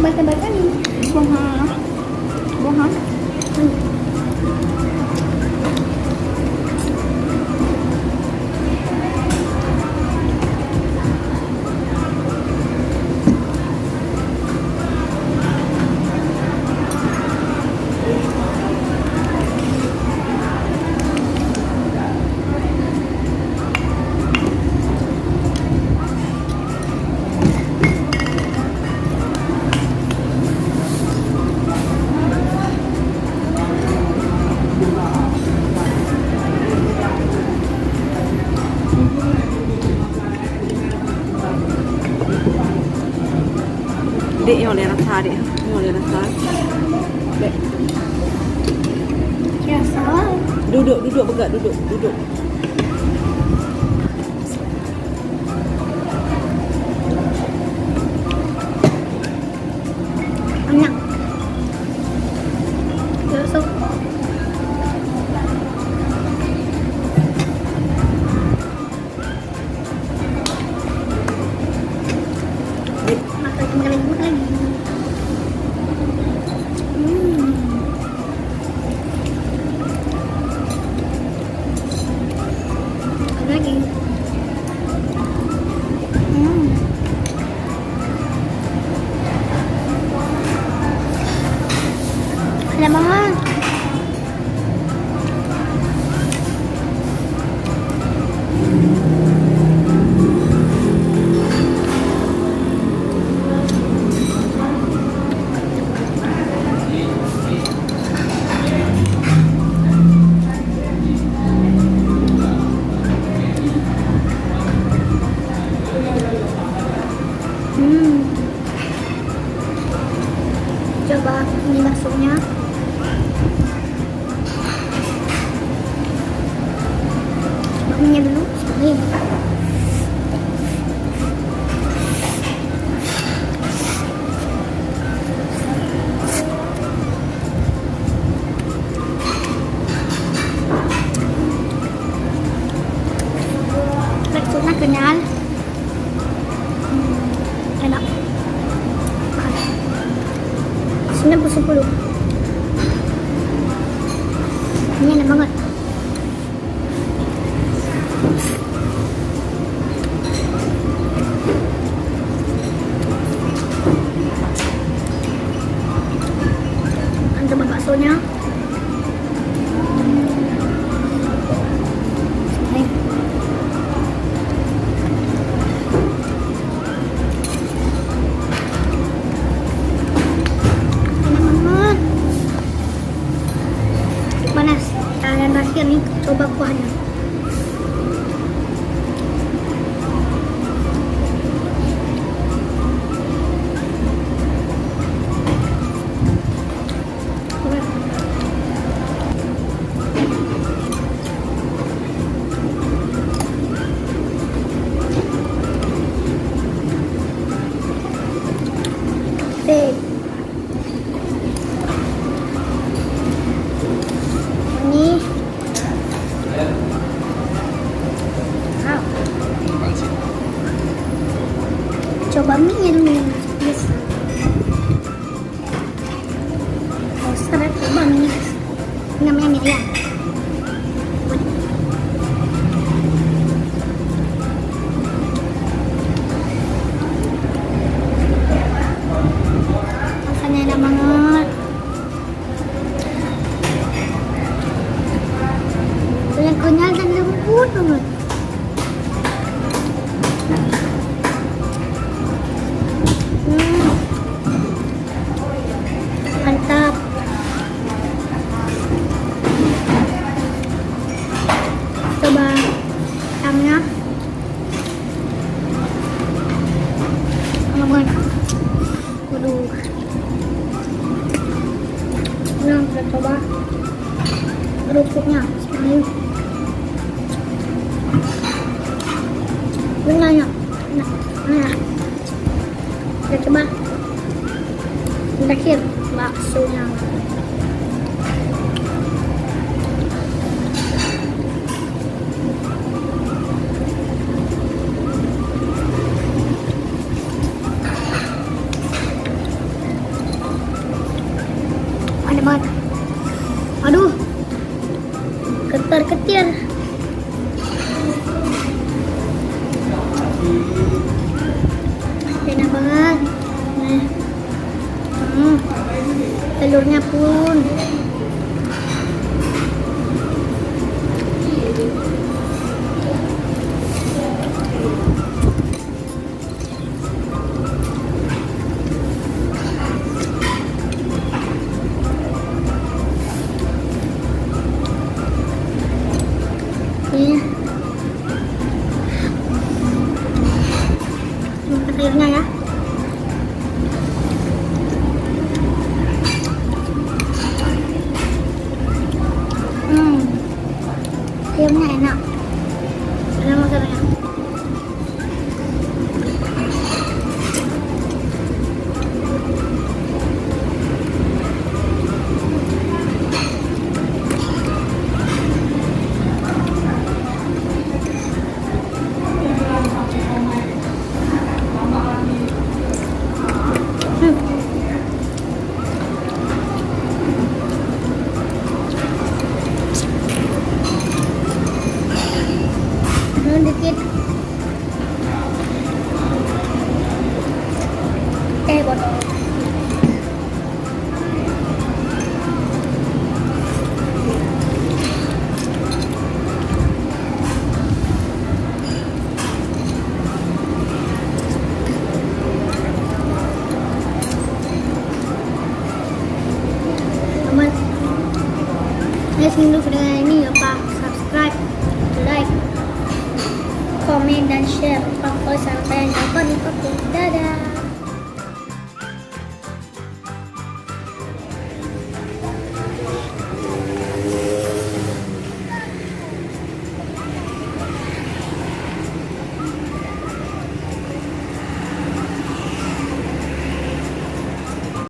Tebal-tebal kan ini. Buah. Buah. Dek, yang boleh rasa dek. Yang boleh rasa. Dek. Ya salah. Duduk, duduk begak, duduk, duduk. Enak. Ya sok. Dek. Makan kembali lagi. Lagi. Ada banget. Coba ini baksonya. Bakminya dulu. Nih. Baksonya kenyal. Enak. Makan. 90-10. Ini enak banget. Coba baksonya. Nih. Enak banget. Panas. Dan terakhir nih, coba kuahnya. Oke. Ini. Wow. Coba mie dulu. Yes. Oh, sekarang coba mie. Ini namanya mie ayam. Rasanya enak banget. Yang kenyal dan lembut banget. Mantap. Coba ayamnya. Banget. Waduh. Nah, kita coba kerupuknya. Bismillahirrahmanirrahim. Nah, kita coba. Terakhir baksonya. airnya ya. Ayamnya enak. Ada makanannya. Dikit botol aman. Segini dulu video ini, lupa subscribe, like, komen dan share. Sampai